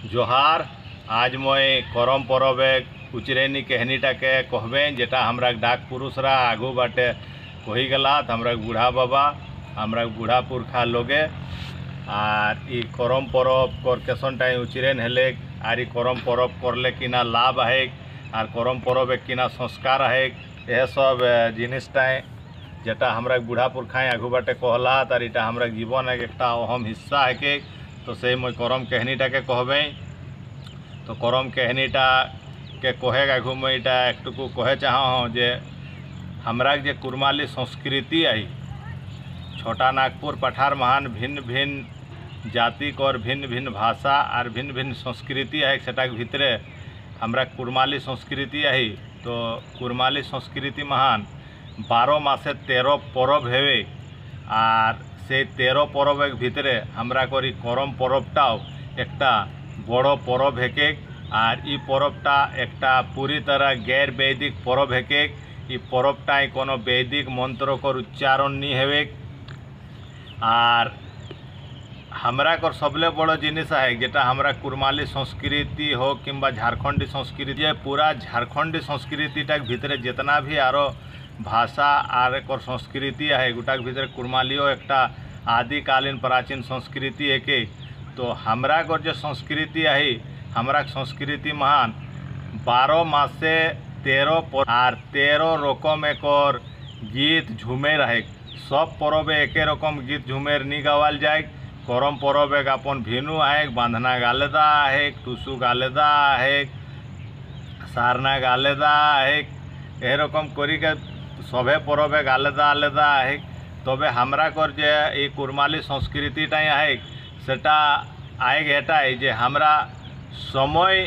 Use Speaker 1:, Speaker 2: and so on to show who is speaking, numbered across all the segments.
Speaker 1: जोहार। आज मैं करम परबे उचरेनी कहनीटा के कहबे जेटा हमरा डाक पुरुषरा आगू बाटे कही गला हमरा बूढ़ा बाबा हमरा बूढ़ा पुरखा लोगे आर ई करम परब कर केसन टाइम उचरेन हेले आर ई करम परब करले किना लाभ है आर करम परब किना संस्कार है यह सब जिनिसटाए जेटा हमरा बूढ़ा पुरखाएँ आगू बाटे कहला तार इटा हमरा जीवन एक अहम हिस्सा है के तो से मैं करम कहनीटा के कहबे। तो करम कहनीटा के कहे आगू मैं इटा एकटुकु कहे चाह जे हमरा जे कुरमाली संस्कृति आई छोटा नागपुर पठार महान भिन्न भिन्न जाति और भिन्न भिन्न भाषा और भिन्न भिन्न संस्कृति है सेटा भितरे हमरा कुरमाली संस्कृति आई। तो कुरमाली संस्कृति महान 12 मासे 13 परब हेवे और से 13 परब भितरे हमरा करी करम परबटाओ एकटा बड़ो परब हेके और ई परबटा एकटा पूरी तरह गैर वैदिक परब हेके। ई परबटाई कोनो वैदिक मंत्र कर उच्चारण नहीं हेवे और हमरा कर सबले बड़ो जिनिस है जेटा हमरा कुरमाली संस्कृति हो किंबा झारखंडी संस्कृति पूरा झारखंडी संस्कृतिटा भितरे जितना भी आरो भाषा आर एक संस्कृति है गोटा भीतर कुरमालियो एकटा आदिकालीन प्राचीन संस्कृति है के। तो हमरा कर जो संस्कृति है हमरा संस्कृति महान 12 मासे 13 और 13 रकम एक गीत झुमेर है सब परबे एक रकम गीत झुमेर नहीं गावाल जाए। करम परब एक अपन भिनु है बांधना गालेदा है टुसु गालेदा है सारना गालेदा है ए रकम करी के सभे परबे आलेदा आलेदा है। तबे हमरा कर जे ई कुरमाली संस्कृतिटा है सेटा आएग एटा है जे हमरा समय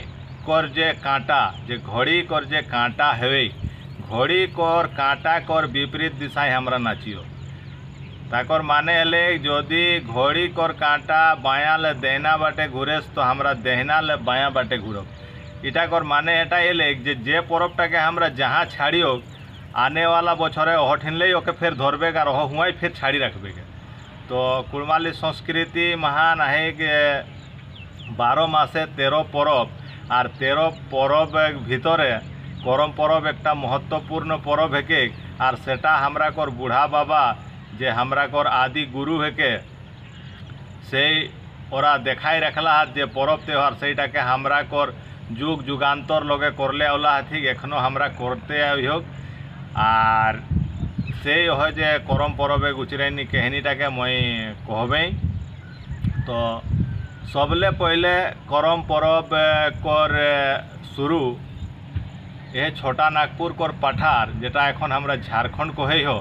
Speaker 1: कर जे काँटा जे घड़ी कर जे काँटा है घड़ी कर काँटा कर विपरीत दिशाएं हमरा नाचियो ताकर माने हेले जदि घड़ी कर काँटा बाया ले देहना बाटे घुरेस तो हमरा देहना ले बाया बाटे घुरब इटा कर माने एटा हेले जे परबटा के हमरा जहाँ छाड़ियो आने वाला बछरे हठिनले ओके फिर धरबे का रह हुआ फिर छाड़ी रखबे के। तो कुरमाली संस्कृति महान है कि 12 मासे 13 परब और 13 परब भितरे करम परब एक महत्वपूर्ण परब है के और सेटा हमरा कर बूढ़ा बाबा जे हमरा कर आदि गुरु है के से ओरा देखाई रखला जे परब त्यौहार सेटा के हमरा कर जुग जुगान्तर लोगे करले आवला थी एखनो हमरा करते आयोग और से हो जे करम परब उचरेनी कहनीटा के मैं कहबे। तो सबले पहले करम परब कर शुरू ये छोटा नागपुर कर पठार जेटा एखन हमरा झारखंड कहे हो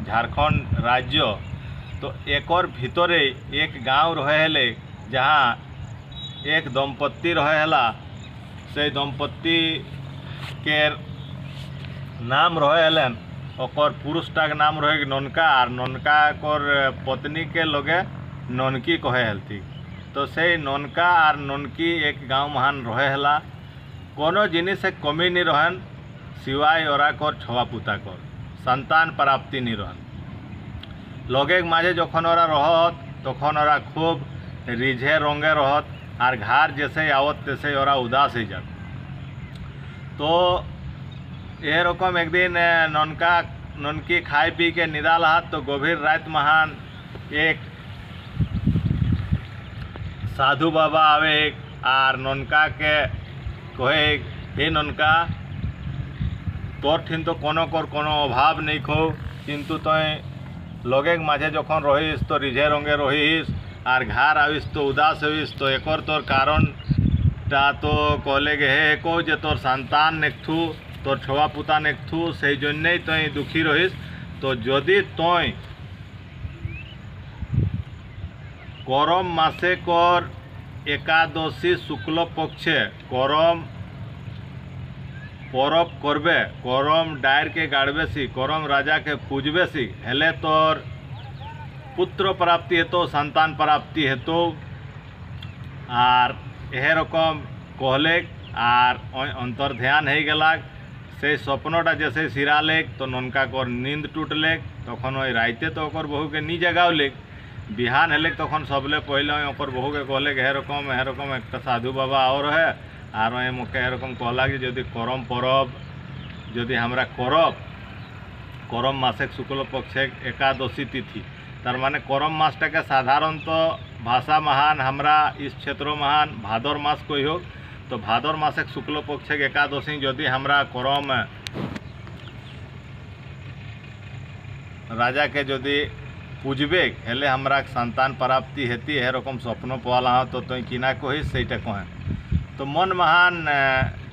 Speaker 1: झारखंड राज्य। तो एकर भितरे एक गाँव रहे हेले जहाँ एक दंपत्ति रहे हला से दंपत्ति के नाम रहे हलन और पुरुषटा के नाम रहे ननका और ननका कर पत्नी के लोगे ननकी कहे हलती। तो से ननका और ननकी एक गाँव महान रहे हला कोनो जिनिस से कमी नहीं रहन सिवाय ओरा कर छवा पुता कर संतान प्राप्ति नहीं रहन लोगे माझे जखन ओरा रहत तखन ओरा खूब रिझे रंगे रहत और घर जैसे आवत तैसे ओरा उदास हो जात। तो ये रकम एक दिन ननका ननकी खाई पी के निदा लहात तो गभीर रात महान एक साधु बाबा आवे और ननका के कहे हे ननका तोर ठिन तो कोनो कर कोनो अभाव नहीं खो किंतु तो लगे माझे जखन रहीस तो रिझे रंगे रहीस और घर आविस तो उदास होइस तो एकर तोर कारण ता तो कहले गे हे को जे तोर संतान नेथु तोर छवा पुता नेथु से जन्य तई दुखी रहीस। तो जदि तई करम मासे कर एकादशी शुक्ल पक्षे करम परब करबे करम डायर के गाड़बे सी करम राजा के पूजबे सी हेले तोर पुत्र प्राप्ति हेतु संतान प्राप्ति हेतु आर यह रकम कहले आर अंतर ध्यान हो गला से स्वप्नटा जैसे सिराले तो ननका कर नींद टूटले तखन राइते तो ओकर बहू के नी जगावले बिहान हेले तखन सबले पहले ओकर बहु के कहले हे रकम एक साधु बाबा और है और मोके एरकम कहला कि जदि करम परब जदि हमरा करब करम मासेक शुक्ल पक्षे एकादशी तिथि तार माने करम मासटा के साधारणतः भाषा महान हमरा इस क्षेत्र महान भादर मास कोई हो तो भादर मासेक शुक्ल पक्षे एकादशी जदि हमरा करम राजा के जदि पूजबे हेले हमरा संतान प्राप्ति हेती है रकम स्वप्न पाला तो तुई किना कही सेटा कहे तो मन महान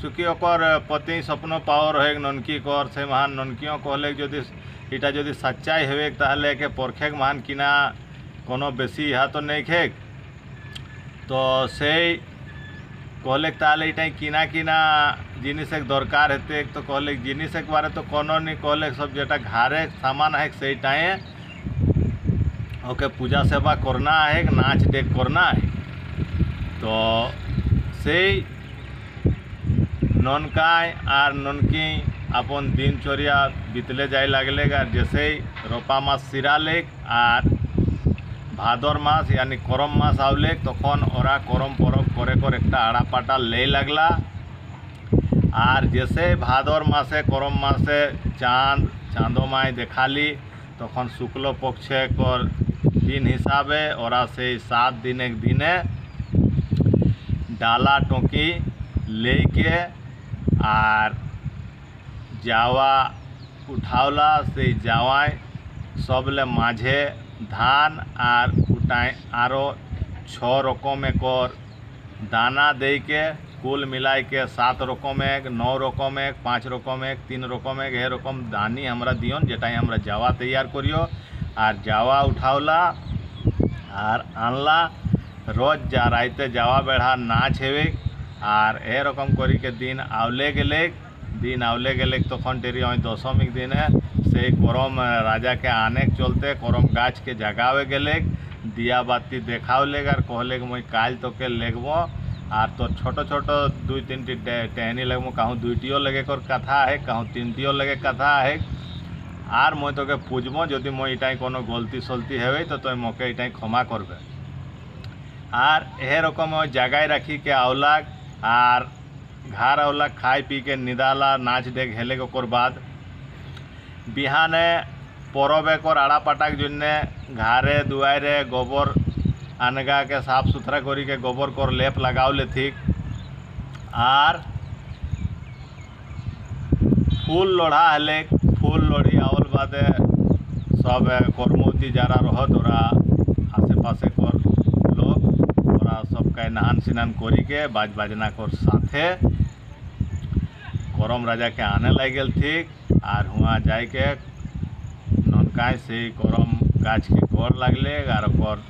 Speaker 1: चूँकि ओकर पति स्वप्न पाओ रहे ननकी कर से महान ननकियों कहले जदि इटा जदि सच्चाई हुए ताहले के परखेक महान किना कोनो बेसी यहाँ तो नहीं खेक तो से कहले ताहले इटा किना किना जिनिस एक दरकार हेते तो कहले जिनिस एक बारे तो कोनो नहीं कहले सब जेटा घारे सामान है से टाइम ओके पूजा सेवा करना है नाच देख करना है तो से ननकाय और ननकी अपन दिनचर्या बीतले जाए लगले जैसे रोपा मास सिरालेक और भादर मास यानी करम मास आवले तखन ओरा करम परब करे कर एक आड़ा पाटा ले लगला और जैसे भादर मासे करम मासे चाँदो माय देखाली तखन शुक्ल पक्षे कर दिन हिसाबे ओरा से 7 दिन एक दिने डाला टोकी लेके और जावा उठावला से जावाय सबले माझे धान और उठाए आरो 6 रकम कर दाना दे के कुल मिलाई के 7 रकम 9 रकम 5 रकम 3 रकम ये रकम दानी हमरा दियन जेटाई हमरा जावा तैयार करियो और जावा उठावला और आनला रोज जा राइते जावा बेढ़ा नाच हेवे और ए रकम करी के दिन आवले गेले तखन टेरी दशमी दिन से करम राजा के आने के चलते करम गाछ के जगावे गेले दिया बाती देखावले और कहले कि मुई काल तो के लेगबो और तो छोटो छोटो 2-3 टहनी लगबो कहूँ 2टियो लगे कर कथा है कहूँ 3टियो लगे कथा है और मुई तो के पूजबो जदि मुई इटाई कोनो गलती सलती हेवे तो मोके इटाई क्षमा करबे और यह रकम जगाई रखी के आवलाक और घर आवलाक खाई पी के निदाला नाच देख हेले ओकर बाद बिहाने परबे कर आड़ा पाटाक जन्ने घारे दुआरे गोबर अनगा के साफ सुथरा करी के गोबर कर लेप लगावले ठीक और फूल लोढ़ा हेले फूल लोढ़ी आवल बादे सब कर्मवती जारा रहत ओरा आसे पासे कर सबका नहान सिनान करी के बाज बाजना कर साथे करम राजा के आने लगे ठीक और हुआ जाए के ननकाय से करम गाछ के गोड़ लगले और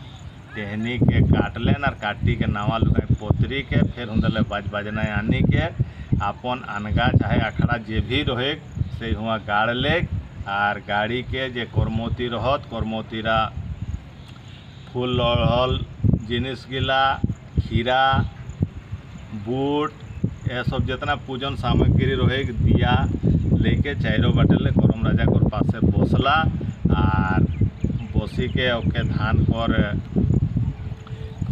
Speaker 1: टहनी के काटलेन और काटी के नावा लुगाई पोतरी के फिर हुंदले बाज बाजना आनी के अपन अनगा चाहे अखड़ा जे भी रहे से हुआ गाड़ ले और गाड़ी के जे कर्मवती रहत कर्मवतीरा फूल लड़ल जिनिस गिला खीरा बूट यह सब जितना पूजन सामग्री रहे दिया लेके चारों बटले करम राजा कर पासे बसला और बसी के ओके धान कर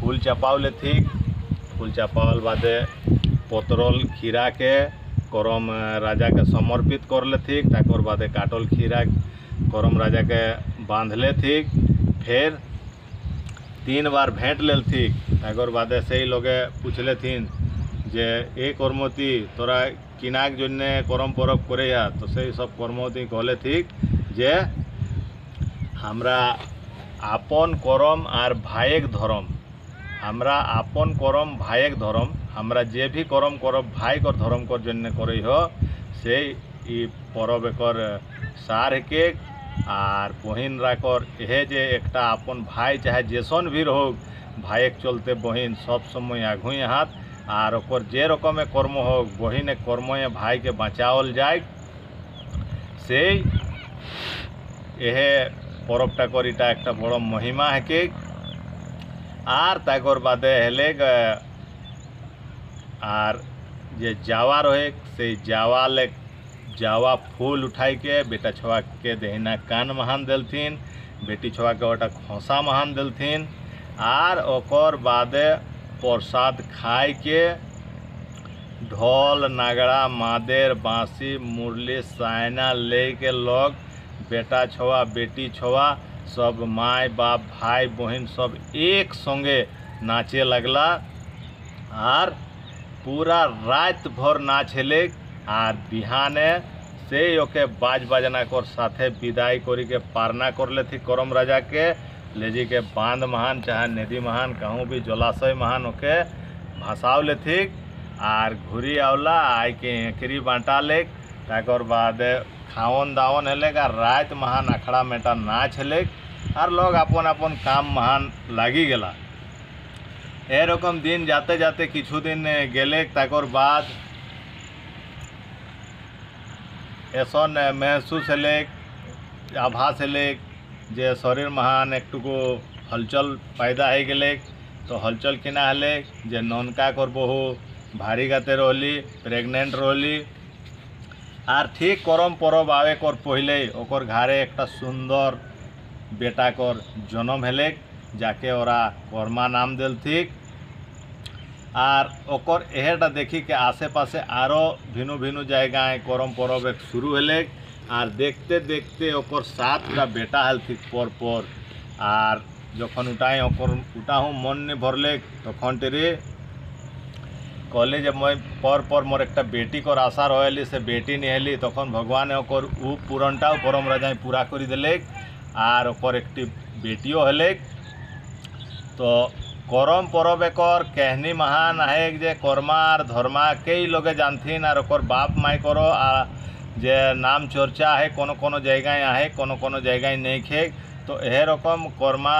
Speaker 1: फूल चपावले ठीक फूल चपावल बादे पतरल खीरा के करम राजा के समर्पित करले ठीक ताकर बादे काटल खीरा करम राजा के बांधले ठीक फिर 3 बार भेंट लेल ठीक ताकर बादे से ही लोगे पूछले थीन जे ए कर्मवती तोरा किनाक जन्ने करम परब करे या तो से सब कर्मवती कहले ठीक जे हमरा आपन करम और भाइक धर्म हमरा आपन करम भाइक धर्म हमरा जे भी करम करब भाई कर धर्म कर जन्ने करे हो से ई परब एकर सार के और बहिन राकर यह जे एकटा अपन भाई चाहे जैसन भी रहो भाइक चलते बहिन सब समय आगू हाथ और ओकर जे रकम कर्म हो बहिन कर्म भाई के बचावल जाए से यह परबटा कर इटा एक बड़ महिमा है के आर ताकर बादे हेले आर जे जावा रहे से जावा ले जावा फूल उठाई के बेटा छुआ के देहिना कान महान देलथिन बेटी छुआ के ओटा खोसा महान दिलथिन आर ओकर बादे प्रसाद खाए के ढोल नगड़ा मादेर बाँसी मुरली सायना ले के लोग बेटा छुआ बेटी छुआ सब माय बाप भाई बहन सब एक संगे नाचे लगला आर पूरा रात भर नाच हेले आर बिहाने से ओके बाज बाजना कर साथे विदाई करी के पारना कर ले थी करम राजा के ले जी के बांध महान चाहे नदी महान कहूँ भी जलाशय महान ओके भसाव ले थी आर घुरी आवला आई के एकरी बांटा ले ताकर बाद खावन दावन हेले का रात महान अखड़ा मेटा नाच हेले और लोग अपन अपन काम महान लागी गला। एरकम दिन जाते जाते किछु दिन गेले ताकर बाद एसन महसूस हेले आभास हेले जे शरीर महान एकटुकु हलचल पैदा हो गए तो हलचल किना हेले जे ननका कर बहु भारी गाते रहली प्रेगनेंट रहली आर ठीक करम परब आवे कर पहले ओकर घरे एक सुंदर बेटा कर जन्म हेले जाके ओरा कर्मा नाम दिल थी आर ओकर एहेटा देखी के आसे पासे आरो भिनु भिनु जगह करम परब एक शुरू हेले आर देखते देखते ओकर 7टा बेटा हल थी पर आर जखन उठाए ओकर उठाहूँ मन नहीं भरले तखन तेरे कहली जब मैं पर मोर एक बेटी को आशा रही से बेटी नहीं हेली तखन भगवान ओकर उ पूरणटा करम राजा पूरा कर दिले आर ओकर एक बेटियों हेले तो करम परब एकर कहनी महान है जे कर्मा और धर्मा कई लोगे जानथिन और ओकर बाप माई करो आ जे नाम चर्चा है कोनो कोनो जगह है कोनो जगह नहीं खे तो यह रकम कर्मा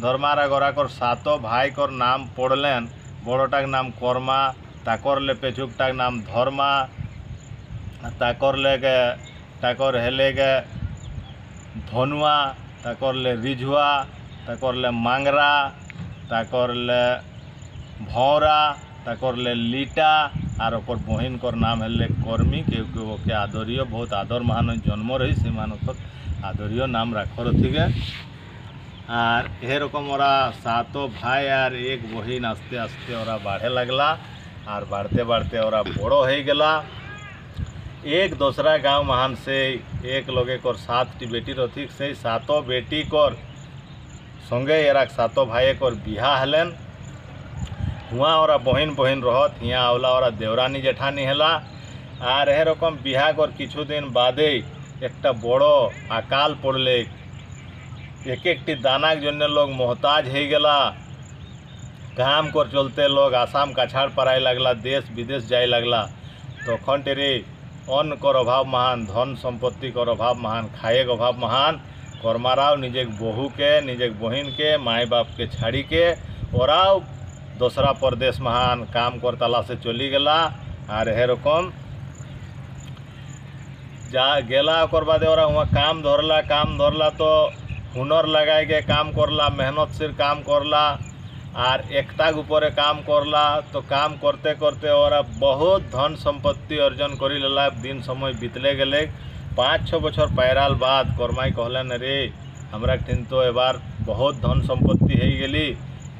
Speaker 1: धर्मा गरा कर 7 भाई कर नाम पड़लें बड़ोटाक नाम कर्मा ताकर ले पेचुकटाक नाम धर्मा ताकर लेगे ताकर हेलेगे धनुआ ताकर ले रिझुआ ताकर ले मांगरा ताकर ले भौरा ताकर ले लीटा और ओकर बहन कर नाम हेले कर्मी क्योंकि ओके आदरियो बहुत आदर महान जन्म रही से मान आदरियो नाम राखर थी गे और यह रकम ओरा 7 भाई और एक बहन आस्ते आस्ते ओरा बढ़े लगला और बढ़ते बढ़ते ओरा बड़ो हो गला एक दूसरा गांव महान से एक लोगे कर 7टी बेटी रही से 7 बेटी कर संगे एराक 7 भाई कर बिहा हलेन हुआ ओरा बहन बहन रहत हिया आवला ओरा देवरानी जेठानी हेला और यह रकम बिहा कर किछु दिन बादे एक बड़ो अकाल पड़ले एक दानाक जन्य लोग मोहताज हो गला काम कर चलते लोग आसाम काछाड़ पराय लगला देश विदेश जाए लगला तखन तेरे अन्न कर अभाव महान धन सम्पत्ति कर अभाव महान खाए के अभाव महान कर्माराव निजे बहू के निजे बहन के माए बाप के छाड़ी के ओराव दूसरा प्रदेश महान काम कर तला से चली गला और यह रकम जा गेला ओकर बाद ओरा वहाँ काम धरला तो हुनर लगाए के काम करला मेहनत से काम करला और एकता ऊपर काम करला तो काम करते करते और बहुत धन संपत्ति अर्जन करी लेला दिन समय बीतले गले 5-6 बछर पैराल बाद कर्माई कहलन रे हमरा तीन तो एबार बहुत धन संपत्ति हो गली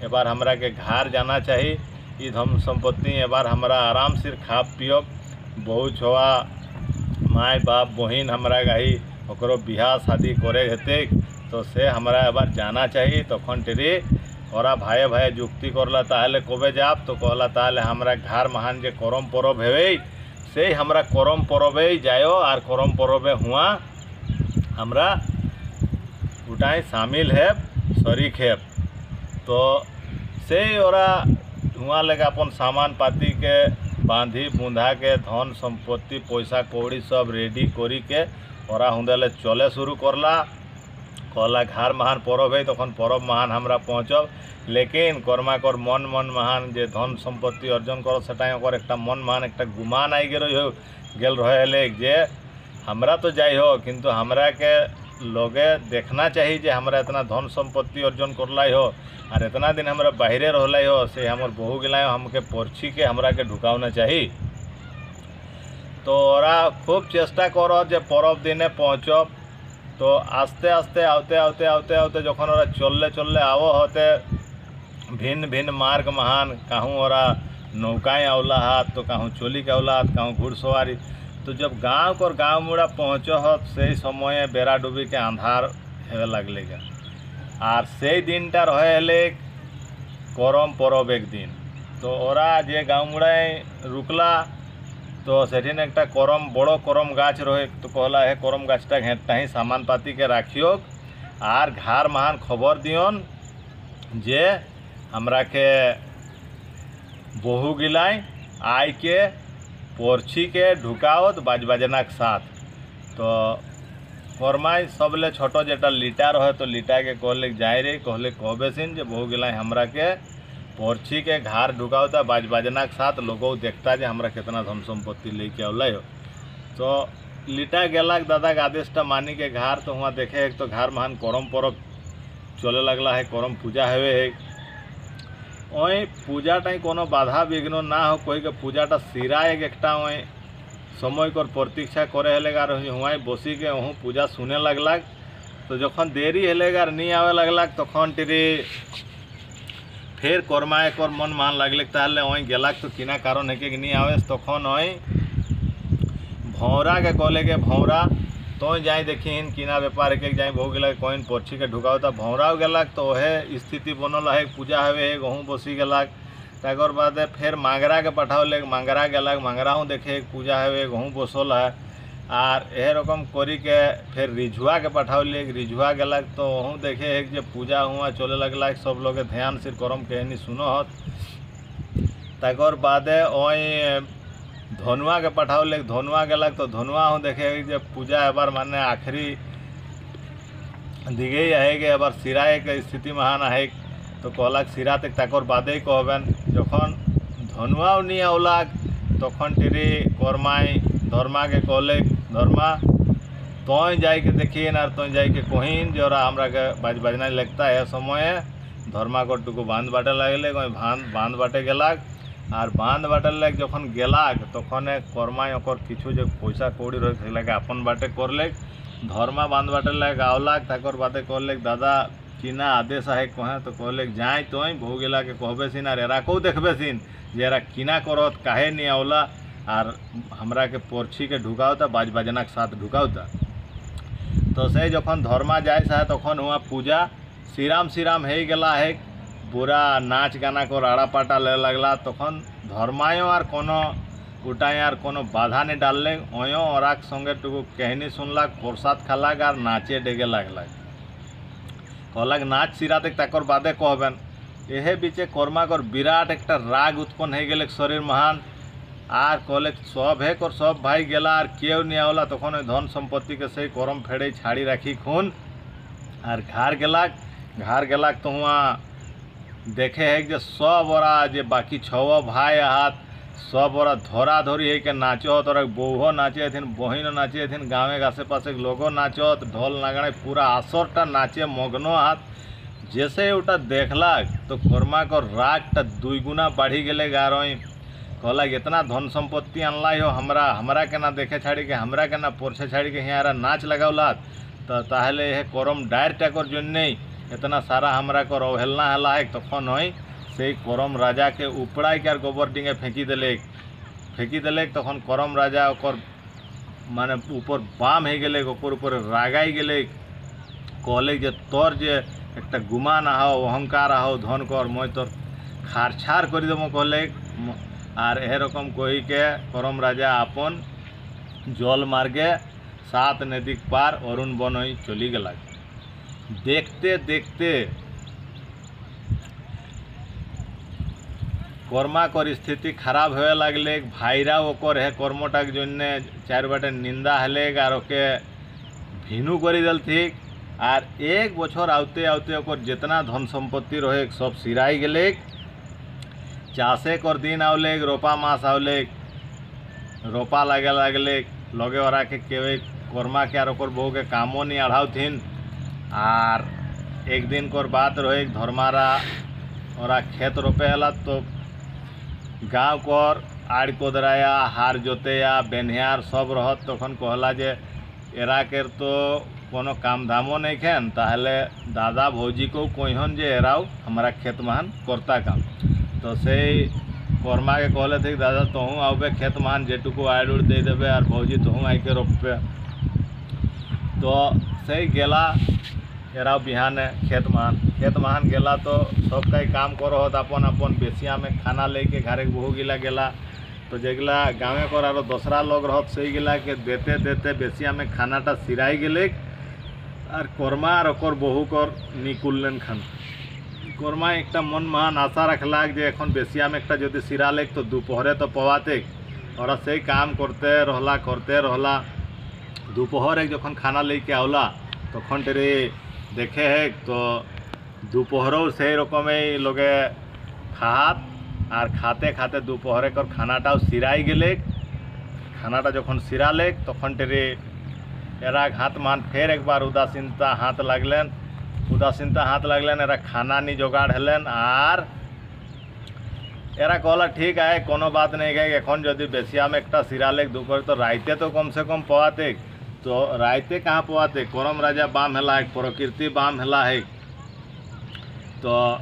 Speaker 1: एबार हमरा के घर जाना चाहिए ई धन संपत्ति एबार हमरा आराम से खा पियब बहुत छुआ माय बाप बहन हमरा गाही ओकरो बिहा शादी करे हेते तो से हमरा एबार जाना चाहिए तखन तेरे ओरा भाई भाई जुक्ति करला ताहले कबे जाब तो कहला ताहले हमरा घर महान जे करम परब हेवे से हमरा करम परबे जायो और करम परबे हुआ हमरा उठाए शामिल है शरीक है तो से ओरा हुआ लगे अपन सामान पाती के बांधी बूंधा के धन संपत्ति पैसा कौड़ी सब रेडी करी के ओरा हुंदेले चले शुरू करला कहला घर महान परब है तखन परब महान हमरा पहुँचब लेकिन कर्मा कर मन महान जे धन संपत्ति अर्जन कर सेटाई ओकर एक मन महान एक गुमान आई गेल रहे जे हमरा तो जाई हो किंतु हमरा के लोगे देखना चाहिए जे हमरा इतना धन संपत्ति अर्जन करला हो और इतना दिन हमरा बाहरे रहला हो से हमर बहू गला हमके परछी के हमरा के ढुकावना चाहिए तो ओरा खूब चेष्टा कर जे परब दिने पहुँचब तो आस्ते आस्ते आवते आवते आवते आवते जखन ओरा चलले चलले आवो होते भिन्न भिन्न मार्ग महान, कहूँ ओरा नौकाएँ अवला हाथ तो कहूँ चोली के अवला हाथ, कहूँ घुड़सवारी। तो जब गाँव को गाँव मुड़ा पहुँचो हो से समय बेरा डूबी के अंधार हेवे लगलेगा। और से दिनटा रहे करम परब एक दिन। तो ओरा जे गाँव मुड़ाए रुकला तो सेठिन एक करम बड़ो करम गाछ रहे। तो कहला है करम गाछटा हेंटा ही सामान पाती के राखियो और घर महान खबर दियन जे हमरा के बहु गिलाय आई के पोरछी के ढुकावत बाजना के साथ। तो करमाई सबले छोटो जेटा लिटा रहे तो लिटा के कहले जाए रे, कहले कहबे सिन जे बहु गिलाय हमरा के पोरछी के घर ढुकावता बाजना के साथ, लोगों देखता जे हमरा कितना धन संपत्ति लेके अवला हो। तो लिटा गेला दादा के आदेशटा मानी के घर। तो वहाँ देखे एक तो घर महान करम परब चले लगला है, करम पूजा हेवे है। वहीं पूजाटा कोनो बाधा विघ्न ना हो, कोई के पूजाटा सिरा एकटा वहीं समय कर प्रतीक्षा करे हेलेगा। वहाँ बसी के वहाँ पूजा सुने लगलाक। तो जखन देरी हेलेगा नहीं आवे लगलाक तखन टीरी फिर करमाए कर मन मान लगले ताहले वहीं गेलाक। तो किना कारण है कि नहीं आवे तखन वहीं भौरा के कहले के भौरा तो जाए देखी किना व्यापार एक जाए बहु गला कहीं पर्ची के ढुकावता भौरा गलाक। तो वह स्थिति बनल है, पूजा हवे गहूँ बसी गलाक। तकर बाद फिर मांगरा के पठावले, मांगरा गलाक, मांगरा हूँ देखे पूजा हवे गहूँ बसल है। और यह रकम करी के फिर रिझुआ के पठावले, रिझुआ गलाक। तो वहूँ देखे एक जो पूजा हुआ चले लगला, सब लोग ध्यान से करम कहनी सुनो हत। तकर बाद वहीं धनुआ के पठावले, धनुआ गलक। तो धनुआ हूँ देखे जब पूजा एबार माने आखिरी दिगे है कि एबार सिराए के स्थिति महान है। तो कहलाक सिरा तक तकर बादे कहबेन। जखन धनुआ नहीं आवलाक तखन टीरी करमाई धर्मा के कहले धर्मा तो जाए के देखिए ना, तो जाए के कहीन जोरा हमरा के बजना लगता है समय। धर्मा को टुकु बांध बाटे लगले, बांध बाटे गलाक। और बांध बाटे लग जखन गेलाक तखन करमाई ओकर किछु जो पैसा कौड़ी रहे अपन बाटे करले। धर्मा बांध बाटे लग आवलाक। तकर बादे कहले दादा किना आदेश है कहे। तो कहले जाए तो बहु गेला के कहबे सिन और एरा को देखबे सिन जे एरा किना करत काहे नहीं आवला और हमरा के पोरछी के ढुकावता बाजना के साथ ढुकावता। तो से जखन धर्मा जाए सा तखन हुआ पूजा श्रीराम श्रीराम है गला है। पूरा नाच गाना को राड़ा पाटा ले लगला। तखन धर्मायो और कोनो उठाए और कोनो बाधा नहीं डालले। ओयो और संगे टुकु कहनी सुनलाक, प्रसाद खालाक और नाचे डेगे लगला। कहलाक नाच सिरा तक तकर बादे कहबेन। यह बीचे कर्माकर विराट एक राग उत्पन्न हो गए शरीर महान। और कहले सब है और सब भाई गेला और केव नहीं आवला। तखन धन संपत्ति के सही करम फेड़े छाड़ी राखी खून और घर गेलाक। तो वहाँ देखे है कि सब ओरा जे बाकी छो भाई हाथ सब ओरा धरा धरी है के नाचत। और बौहो नाचे हथिन, बहिन नाचे हथिन, गाँव आसे पासे लोगों नाचत, ढोल नागड़े पूरा आसरटा नाचे मग्नो हाथ। जैसे उटा देखलाक तो कर्मा को रागटा दुईगुना बढ़ी गले गारोई। कहला इतना धन संपत्ति अनला हो हमरा के ना देखे छाड़ी के, हमरा के ना पोरछे छाड़ी के यहाँ नाच लगावला। तो ताहले यह करम डायर टाकर जन्य इतना सारा हमरा को अवहेलना हला है। तखन होई से करम राजा के उपड़ाई के गोबर डिंगे फेंकी दिले। तखन करम राजा ओकर माने ऊपर बाम हो गए, ऊपर रागाई गए। कहले जे तोर जे एक गुमान आओ अहंकार आओ धन कर मैं तोर खारछार कर देव कहले। और यह रकम कही के करम राजा अपन जल मार्गे 7 नदी पार अरुण वन चली गला। देखते देखते कर्मा कर स्थिति खराब होए लगले। भाईरा ओकर है कर्मटा के जन्य 4 बाटे निंदा हेले और ओके भिनु कर दल थी। और 1 बछर आते आते ओकर जितना धन संपत्ति रहे सब सिराई गले। चाषे कर दिन आवले, रोपा मास आवले, रोपा लगले लगे ओरा के केवे कर्मा के और बहु के कामों नहीं अढ़ाव थीन। और एक दिन कर बात रहे धर्मारा ओरा खेत रोपे हला। तो गाँव कर आड़ कोदराया हार जोतेया बेनिहार सब रहत। तखन कहला जे एरा के तो कोनो काम धामो नहीं खेन ताहले दादा भौजी को कहन जे एराव हमारा खेत महान करता काम। तो से कर्मा के कहले थे दादा तुहूँ आवे खेत महान जेटुकू आड़ उड़ दे देवे और भौजी तुहूँ आई के रोपे। तो से गेला एराव बिहाने खेत महान गेला तो सब कई काम करो अपन अपन बेसिया में खाना लेके घरे बहु गिला गेला। तो जेगला गाँवे कर आरो दूसरा लोग रहत से गिला के देते देते बेसिया में खानाटा सिराई गेले और कर्मा और ओकर बहु कर निकुललेन खान। कर्मा एक मन महान आशा रखला जे एखन बेसिया में एक जो सिराले तो दोपहरे तो पवाते और से काम करते रहला दोपहर जखन खाना लेके आवला तखन तेरे देखे है तो दोपहरों से रकम लोगे खात और खाते खाते दोपहरे कर खानाटाओ सिराई गेले। खानाटा जखन सिराले तखन तेरे एरा हाथ मान फिर एक बार उदासीनता हाथ लागलेन एरा खाना नहीं जोगाड़ हेलेन और एरा कहला ठीक है कोनो बात नहीं गए एखन जदि बेसिया में एक सिराले दोपहर तो राइते तो कम से कम पवाते। तो राइते कहाँ पवाते करम राजा बाम हेला है प्रकृति बाम हेला है। तो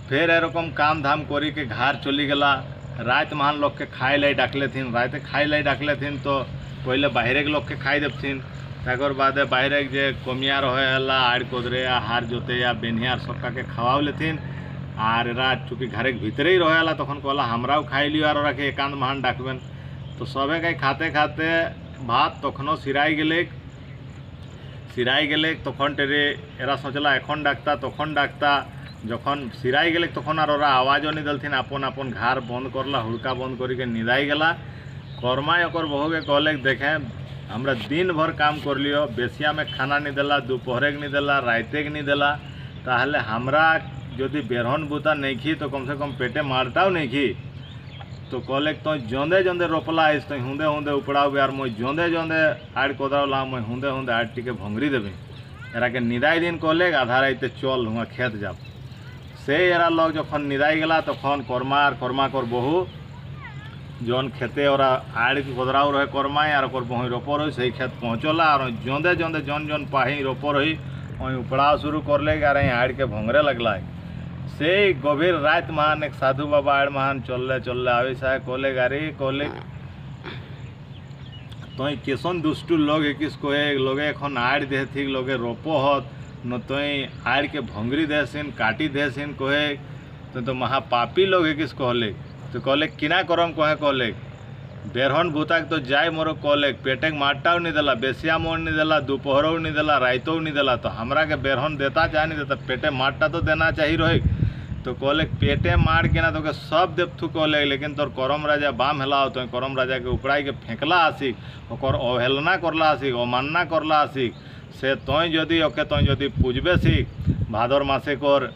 Speaker 1: फिर एरकम काम धाम करी के घर चली गला। रात महान लोग के खाए लाई डाकले थीन राते खाए लाई डाकले थीन तो पहले बाहरे के लोग के खाई देथिन तकर बाद बाहरे जे कमिया रहे आड़ कोदरे या हार जोते या बेनिहार सबका के खवाव लेथिन और एरा चूँकि घरे भीतरे ही रहे तखन कहला हमराও खाई लियो और के एकांत महान डाकबेन। तो सबे कई खाते खाते भात तखनो सिराई गेले तखन टेरे एरा सोचला एखन डाकता तखन डाकता जखन सिराई गेले तखन और ओरा आवाजो नहीं दलथिन अपन अपन घर बंद करला हुड़का बंद करी के निदाई गेला। कर्माय ओकर बहु के कहले देखे हमरा दिन भर काम कर लियो बेसिया में खाना नहीं देला दोपहरे के नहीं देला राइते के नहीं देला ताहले हमरा यदि बेरहन बूता नहीं खी तो कम से कम पेटे मारताओ नहीं खी। तो कहले तो जोंदे जोंदे रोपला आइस तो हुंदे हुंदे उपड़ाओ यार मैं जोंदे जोंदे आड़ कोदावला मैं हुंदे हुंदे आड़ टिके भंगरी देवी एरा के निदाई दिन कहले आधा राइते चल हुआ खेत जाब। से एरा लोग जखन निदाई गला तखन कर्मा कर बहु जौन खेते ओरा आड़ कोदराव रहे कर्माय और बहु रोपो रही से खेत पहुँचला और जोंदे जोंदे जौन जौन पाही रोपो रही वहीं उपड़ाव शुरू कर ले और आड़ के भंगरे लगला। से गभीर रात महान एक साधु बाबा आड़ महान चलले आवे साहे कहले गारे कहले तुई केसन दुष्टु लोग किस कहे लोगे एखन आड़ दे थी लोगे रोपो हत न तुई आड़ के भंगरी देसिन काटी देसिन कहे तो महापापी लोग किस कहले। तो कहले किना करम कहे कहले बेरहन भूताक तो जाय मोर कहले पेटे मारटाओ नहीं देला बेसिया मोड़ नहीं देला दोपहरों नहीं देला राइतो नहीं देला। तो हमरा के बेरहन देता चाहे नहीं देता पेटे मारटा तो देना चाहिए रहे। तो कहले पेटे मार के ना तो के सब देवथु कहले लेकिन तोर करम राजा बाम हेला तो करम राजा के उपड़ाई के फेंकला आसिक ओकर अवहेलना करला आसिक अमानना करला आसिक से तय जदि ओके तय जदि पूजबे सिक भादर मासे कर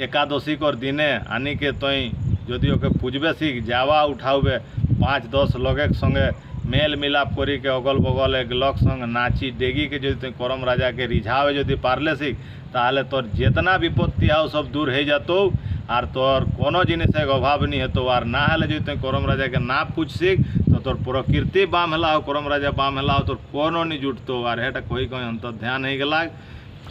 Speaker 1: एकादशी कर दिने आनी के तय जदि ओके पूजबे सिक जावा उठावे 5-10 लोगे संगे मेल मिलाप करी के अगल बगल एक लोक संग नाची डेगी के जो करम राजा के रिझावे जदि पारले सिक ताहले तोर जितना विपत्ति आओ सब दूर हो जातो और तोर कोनो जिनिस अभाव नहीं हेतो और ना हेले जो करम राजा के ना पूछ सिक तो तोर प्रकृति बाम हेला करम राजा बाम हेला तोर कोनो नहीं जुटतो और हेटा कोई कोई अंत ध्यान हो गला।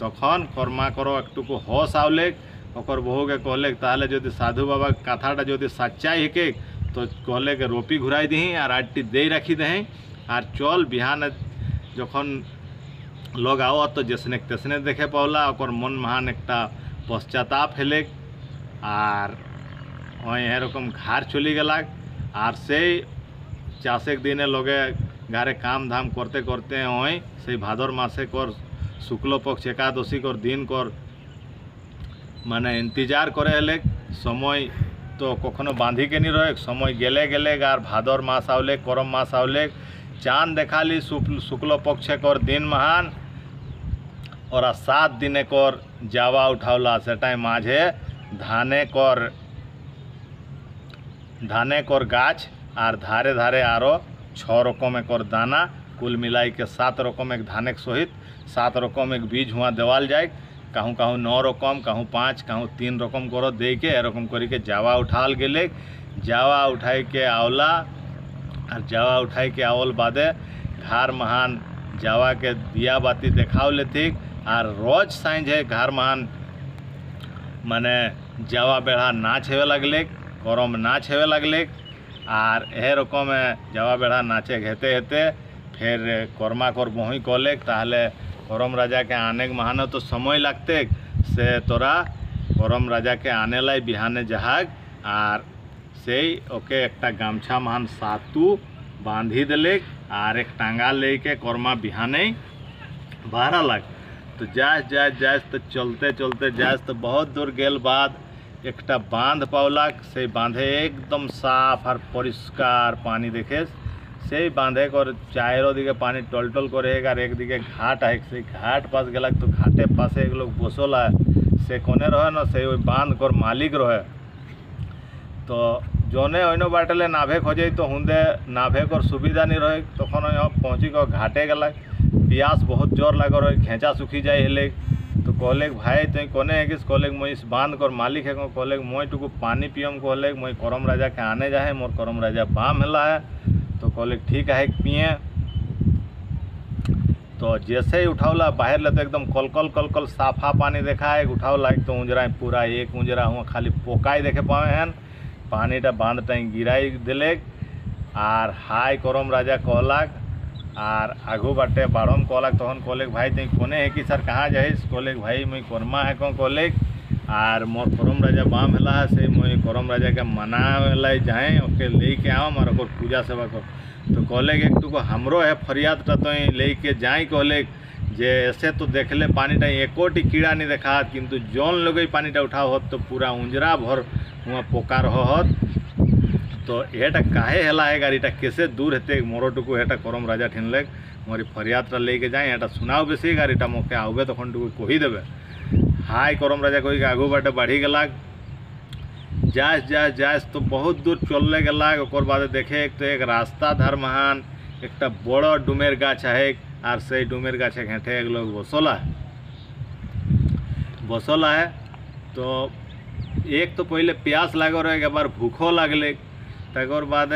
Speaker 1: तखन कर्मा करो एकटुकु होश आवले ओकर बहु के कहले ताहले जदि साधु बाबा कथाटा जदि सच्चाई हेके तो कहले के रोपी घुराई दी और आटी दे रखी दे और चल बिहान जखन लोग आओ तो जैसने तैसने देखे पौला और मन महान एक पश्चाताप हेले और एरकम घर चली गला। और से चाषेक दिने लोगे घरे काम धाम करते करते से भादर मासे कर शुक्ल पक्ष एकादशी कर दिन कर माने इंतजार करे हेले समय तो कखनो बांधी के नहीं रहे समय गेले गेले और भादर मास आवले करम मास आवले चाँद देखाली शुक्ल पक्ष कर दिन महान और 7 दिने कर जावा उठावला सेटाई माझे धाने कर गाछ और धारे धारे आरो 6 रकम कर दाना कुल मिलाई के 7 रकम एक धाने सहित 7 रकम एक बीज हुआ देवाल जाए कहूँ कहूँ 9 रकम कहूँ 5 कहूँ 3 रकम करो दे के एरकम करी के जावा उठाल गेले। जावा उठाई के आवला और जावा उठाई के आवल बादे घर महान जावा के दिया बाती देखाव लेथिक और रोज सांझे घर मान माने जावा बेढ़ा नाच हेवे लगले, करम नाच हेवे लगले और यह रकम जावा बेढ़ा नाचे हेते हेते फिर कर्मा कर बही कले ताहले करम राजा के आने के महाने तो समय लगते से तोरा करम राजा के आने लाई बिहाने जहाग और से ओके एक गामछा मान सातू बांधी दिले और एक टांगा लेके कर्मा बिहाने बाहर लग। तो जायस तो चलते चलते जायस तो बहुत दूर गेल बाद एक बांध पावलक। से बांधे एकदम साफ और परिष्कार पानी देखे से बांधे कर चारों दिके पानी टलटल करेगा और एक दिके घाट है। से घाट पास गलक तो घाटे पास एक लोग बसोला से कोने रहे ना से बांध कर मालिक रहे। तो जोने अन्न बाटले नाभे खोजे तो हुंदे नाभे कर सुविधा नहीं रहे तखन यहाँ पहुँची कर घाटे गलक प्यास बहुत जोर लग रहे खेचा सुखी जाए हेले। तो कहले भाई तुम कोने है कि कहले मैं इस बांध कर मालिक है कहले मैं टुकु पानी पियम कहले मैं करम राजा के आने जाए मोर करम राजा बाम हेला है। तो कहले ठीक है पिए। तो जैसे ही उठावला बाहर ले तो एकदम कलकल कलकल साफा पानी देखा है। उठावला एक तो उंजरा पूरा एक उंजरा हुआ खाली पोकाई देखे पाए हैं पानीटा बांध टाइम गिराई दिले और हाय करम राजा कहलक और आगू बाटे बाढ़म कहलक तहन कहले भाई तुम कोने है कि सर कहाँ जाइस कहले भाई मैं कर्मा है कहले और मोर करम राजा बाम हेला है से मैं करम राजा के मना लाई जाए ओके लेके आम और पूजा सेवा कर। तो कहले एक टुको हमरो है फरियादटा तो लेके जाए कहले जे ऐसे तो देखले पानीटा एकोटी कीड़ा नहीं देखा किंतु जौन लोग पानीटा उठाओ होत तो पूरा उंजरा भर हुआ पोकार होत। तो एटा काहे हेला है गाड़ीटा कैसे दूर हेते मोरो टुकु हेटा करम राजा ठिनले मोरी फरियादटा लेके जाए एटा सुनाओ बेसी गाड़ीटा मोके आउबे तखन टुकु कही देबे। हाय करम राजा कही के आगू बाटे बढ़ी गला जायस तो बहुत दूर चलले गला। ओकर बाद देखे एक तो एक रास्ता धर महान एक बड़ डुमेर गाछ है और से डुमेर गाछे घेटे एक लोग बसला है। तो एक तो पहले प्यास लगे रहे एक बार भूखो लगले तकर बाद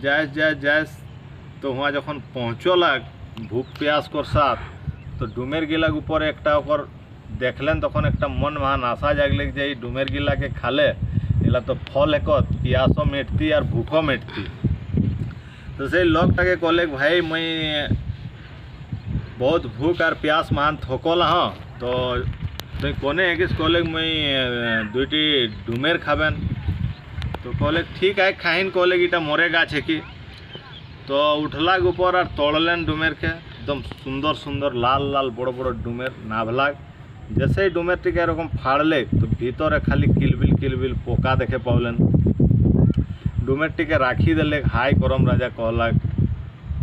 Speaker 1: जायस तो वहाँ जखन पहुँचलक भूख प्यास कर साथ तो डुमेर गिला ऊपर एक देखलें तखन एक मन महान आशा जागले जे डुमेर गिला के खाले एला तो फल एक प्यासो मिटती और भूखो मिटती। तो से लोग टाके कहले भाई मैं बहुत भूख और प्यास महान थोकल हाँ तो तुम कोने है कि कहले मैं दुईटी डुमेर खाबेन। तो कहले ठीक है खाइन कहले इटा मोरे गाछ है कि। तो उठलाक ऊपर और तोड़लें डुमेर के एकदम सुंदर सुंदर लाल लाल बड़ बड़ डुमेर नाभलाक। जैसे ही डुमेर टी एरकम फाड़ले तो भीतर खाली किलबिल पोका देखे पावलें। डुमेर टी राखी देले हाय करम राजा कहलक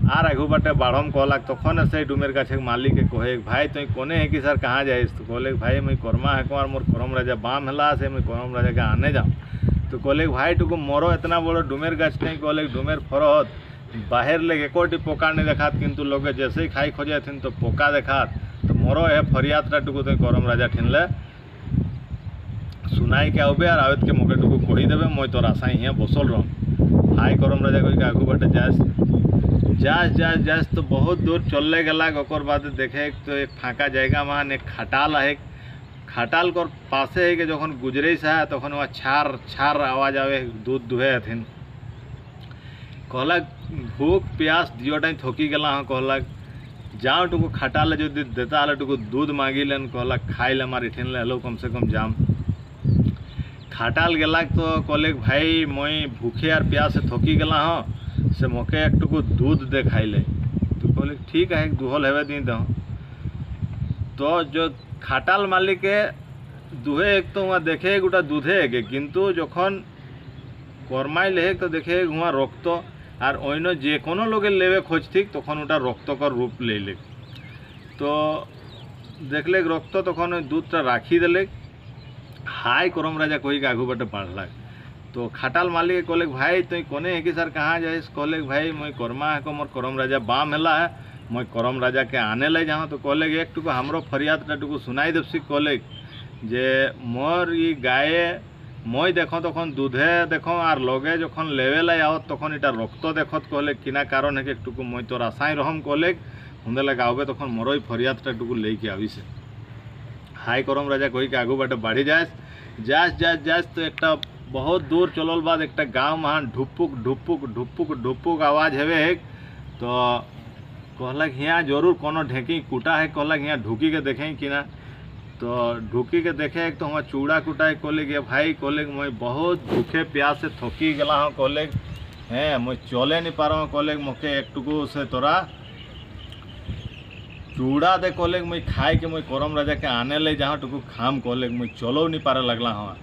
Speaker 1: और आगू बाटे बाढ़म कहलक तखन से डुमेर गाछे मालिक के कहे भाई तुम कोने है कि सर कहाँ जाइस। तो कहले भाई मैं कर्मा है और मोर करम राजा बाम हेला से मैं करम राजा के आने जाऊँ। तो कहले भाई टुकु मोरो इतना बड़ो डुमेर गाछ नहीं कहले डुमेर फरहत बाहर ले एकोटी पोका नहीं देखात किंतु लोग जैसे ही खाई खोजे थी तो पोका देखात। तो मोरो है फरियादटा टुकु तुम करम राजा ठिनले सुनाई के आवे और आवत के मोके टुकु कही देवे मैं तोर आशा ही बसल रह। हाय करम राजा कही के आगू बाटे जायस तो बहुत दूर चलले गला। ओकर बाद देखे तो एक फाँका जगह मान एक खटाल है खटाल कर पासे है कि जखन गुजरे से तखन वहाँ छार छार आवाज आवे दूध दुहे हथिन। कहलक भूख प्यास दियो टाइम थकी गला हाँ कहलक जाओ टुकु खटाल जो देता हल टुकु दूध मांगी लेन कहलक खाई ले मारी ठिन ले हेलो कम से कम जाम। खटाल गलाक तो कहले भाई मैं भूखे और प्यास से थकी गला हाँ से मोके एक टुकु दूध दे खाई ले। तो कहले ठीक है एक दुहल हेवे दी दो। तो जो खाटाल मालिक के दुहे एक तो वहाँ देखे गोटा दूधे के किंतु जखन कर्माई ले तो देखे वहाँ रक्त और अन्य जे कोनो लोगे लेवे खोजती तखन ओटा रक्तकर रूप ले ले। तो देखले रक्त तखन दूधटा राखी देले हाय करम राजा कही के आगू बाटे बढ़लक। तो खाटाल मालिक कहले भाई तुम कोने है कि सर कहाँ जाइस कहले भाई मैं कर्मा है मोर करम राजा बाम हेला है मैं करम राजा के आने ले जाऊँ। तो कहले एक टुकु हमरो फरियादटा टुकु सुनाई देवसी कहले जे मोर ये गाय मैं देखो तखन दूधे देखो और लगे जखन लेवे लाई आओ तखन इटा रक्त देखत कहले किना कारण है कि टुकु मैं तोर आशाई रहम कहले हुंदे लगे आवे तखन मोर फरियादटा टुकु लेके आवी से। हाय करम राजा कही के आगू बाटे बढ़ी जास तो एक बहुत दूर चलल बाद एक गाँव महान ढुपुक ढुपुक ढुपुक ढुपुक आवाज़ हेवे तो कहलक यहाँ जरूर कोनो ढेकी कूटा है, कहलक यहाँ ढुकी के देखें कि ना। तो ढुकी के देखे तो हमारा चूड़ा कूटा है, कहले कि भाई कहले मैं बहुत भूखे प्यास से थकी गला हूँ, कहले हैं मैं चले नहीं पा रहा हूँ, कहले मुखे एक टुकु से तोरा चूड़ा दे, कहले मैं खाए के मैं करम राजा के आने ले जहाँ टुकु खाम, कहले मैं चलो नहीं पारे लगला हाँ।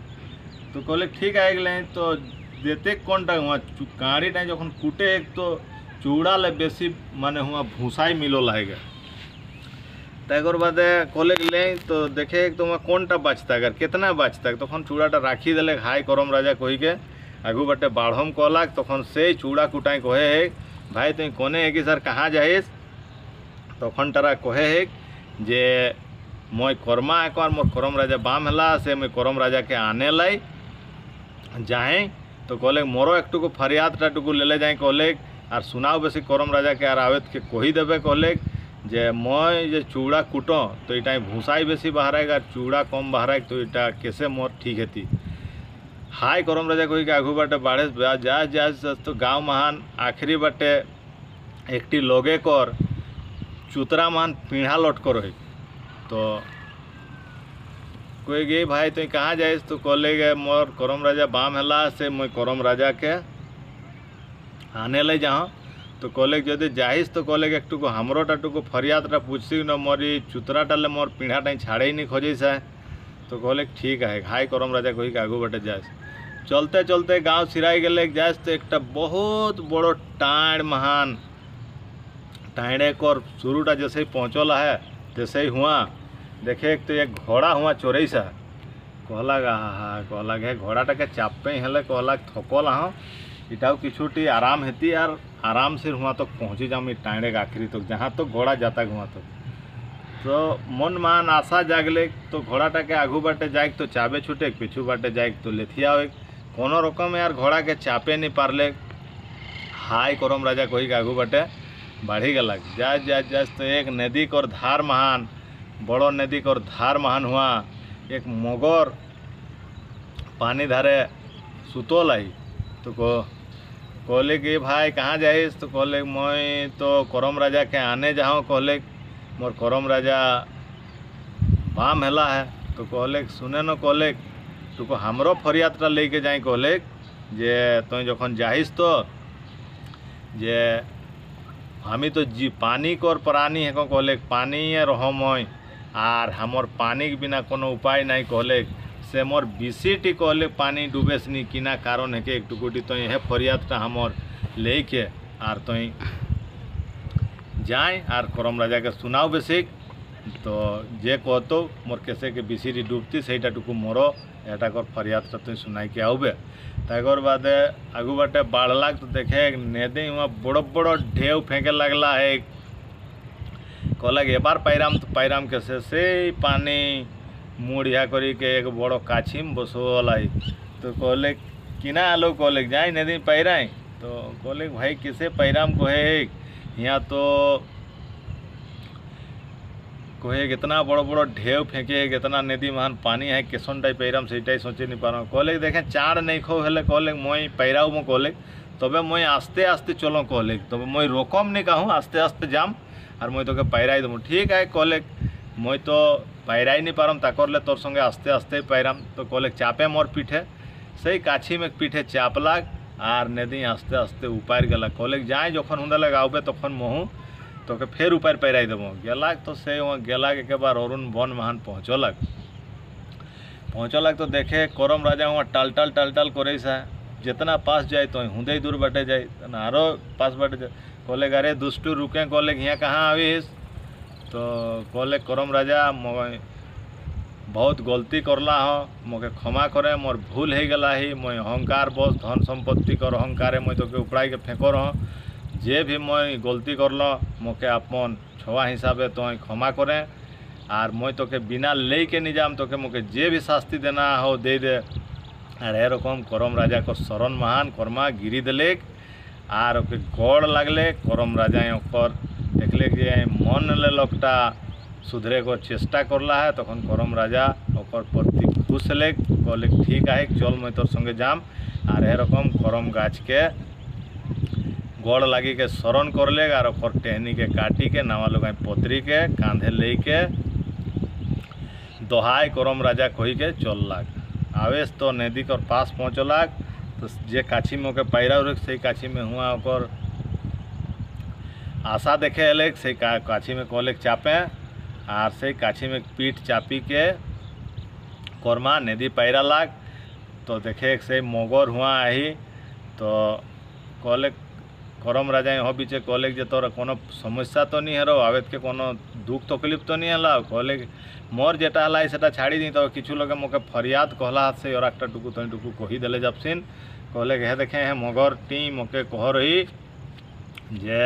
Speaker 1: तो कहले ठीक है गए तो देते कौन टा हुआ काड़ी टाइम जखन कूटे एक तो चूड़ा ले बेसी माने हुआ भूसाई मिलो लगेगा। तक बाद कहले ले तो देखे तो वहाँ कौन टा बचता अगर कितना बचता तखन चूड़ाटा राखी देले। हाय करम राजा कही के आगू बाटे बाढ़म कहलक तखन से चूड़ा कुटाई कहे है भाई तुम कोने है कि सर कहाँ जाइस, तखन तारा कहे है जे मैं कर्मा एक बार मोर करम राजा बाम है से मैं करम राजा के आने लाई जाए। तो कहले मोरो एक टुकु फरियादटा टुकु ले जाए, कहले आर सुनाओ बेसी करम राजा के आर आवेत के कही देवे, कहले जे मैं जे चूड़ा कूटो तो इटा भूसाई बेसी बहराएगा, चूड़ा कम बहराए तो इटा कैसे मोर ठीक है। हाय करम राजा कही के आगू बाटे बाढ़े जा तो गाँव महान आखिरी बाटे एक लोगे कर चुतरा महान पीढ़ा लौट कर रही। तो कोई गई भाई तुम कहाँ जाइस, तो कहले गए मोर करम राजा बाम है से मैं करम राजा के आने ले जहाँ। तो कहले जदि जाइस तो कहले एक टुकु हमरोटा टुकु फरियादटा पूछसी न मोरी चुतराटा ले मोर पीढ़ाटा छाड़े ही नहीं खोजिस है। तो कहले ठीक है। हाय करम राजा कही के आगू बाटे जाइस। चलते चलते गाँव सिराई गले जाइस तो एक बहुत बड़ो टाँड़ महान टाँड़े कर शुरूटा जैसे ही पहुँचल है तैसे ही हुआ देखे एक तो एक घोड़ा हुआ चोरई सा, कहलक हाँ कहलक है घोड़ाटा के चापे हेले, कहलक थकल हाँ इटाऊ किछुटी आराम हेती यार आराम से हुआ तक पहुँची जाऊँ टाँड़े आखिरी तक जहाँ तक घोड़ा जाता हुआ तक। तो मन मान आशा जागले तो घोड़ाटा के आगू बाटे जाए तो चाबे छूटे, पीछू बाटे जाए तो लेथिया हो कोनो रकम यार घोड़ा के चापे नहीं पारले। हाय करम राजा कही के आगू बाटे बढ़ी गलक जा तो एक नदी कर धार महान बड़ो नदी कर धार महान हुआ एक मगर पानी धारे सुतोल आई। तो कहले कि भाई कहाँ जाइस, तो कहले मैं तो करम राजा के आने जाऊँ, कहले मोर करम राजा बाम हेला है। तो कहले सुने न कहले तू को हमरो फरियादटा लेके जाए, कहले जे तुम जखन जाइस तो जे हमी तो जी पानी कर प्राणी है, कहले पानी रह मैं आर हमर पानी के बिना कोनो उपाय नहीं, कहले से मोर बीसीटी कहले पानी डूबेस नहीं किना कारण है कि एक टुकुटी तो यह फरियादटा हमर लेके आर तो जाए आर करम राजा के सुनाओ बेसिक। तो जे कहतो मोर कैसे के बीसीटी डूबती सहीटा टुकु मोरो एटा कर फरियादटा तुम सुनाई के आउबे। तकर बाद आगू बाटे बाढ़लाक तो देखे नदी वहाँ बड़ो बड़ो ढेव फेंके लगला है, कहलक एबार पैराम तो पैराम कैसे से पानी मुड़िया करी के एक बड़ो काछीम बसोला है। तो कहले किना आलो, कहले जाए नदी पैराए। तो कहले भाई किसे पैराम कहे यहाँ तो कहे कितना बड़ो बड़ो ढेव फेंके कितना नदी महान पानी है कैसन टाइप पैराम से सोचे नहीं पा रहा हूँ। कहले देखें चाड़ नहीं खो हेले, कहले मैं पैराऊ में कहले तबे मैं आस्ते आस्ते चलो, कहले तब मैं रोकम नहीं कहूँ आस्ते आस्ते जाम और मैं तो के पैराई दूँ। ठीक है कहले मैं तो पैराई नहीं पारम ताकर ले तोर संगे आस्ते आस्ते पैराम। तो कहले चापे मोर पीठे सही काछी में पीठे चापलाक आर नदी आस्ते आस्ते उपार गलक। कहले जाए जखन हुंदा लगाओबे तखन महू तो के फिर ऊपर पैराई देव गेलाक। तो से वहाँ गेलाक एक बार अरुण वन महान पहुँचलक तो देखे करम राजा वहाँ टाल टाल करे जितना पास जाए तो हुंदे दूर बाटे जाए आरो पास बाटे जाए। कहले अरे दुष्टू रुके, कहले यहाँ कहाँ आवीस। तो कहले करम राजा बहुत गलती करला हो मोके क्षमा करे मोर भूल हो गला ही मैं अहंकार बस धन संपत्ति कर अहंकार मैं तो के उपड़ाई के फेंको रह जे भी मैं गलती करल मोके अपन छवा हिसाबे तो क्षमा करें आर मैं तो के बिना ले के नहीं जाम तो के मोके जे भी शास्ति देना हो दे दे। आर एरकम करम राजा को शरण महान कर्मा गिरी दिले आर ओके गड़ लगले करम राजा ओकर देखले जे मन ले लोकटा सुधरे को चेष्टा करला है तखन करम राजा ओकर प्रति खुश हेले कहले ठीक है चल मैं तोर संगे जाम और एरकम करम गाछ के गड़ लगी के शरण करले और ओकर टहनी के काटी के नावा लगाई पतरी के कांधे ले के दोहाई करम राजा कही के चल लाग आवेश तो नदी कर पास पहुँचलाक तो जे काछी में ओके पैरा उड़े से काछी में हुआ ओकर आशा देखे एले से काछी में कहले चापे और से काछी में पीठ चापी के करमा नदी पैरा लाग तो देखे से मगर हुआ आई तो कहले करम राजा यहाँ बीचे कहले जे तोर कोनो समस्या तो नहीं है आवेद के कोनो दुख तकलीफ तो नहीं है कहले मोर जेटा है सेटा छाड़ी दी तो किछु लोग मोके फरियाद कहला हाथ से और एक टुकु तो टुकु कही देले जबसिन कहले हे देखे है मगर टी मोके कह रही जे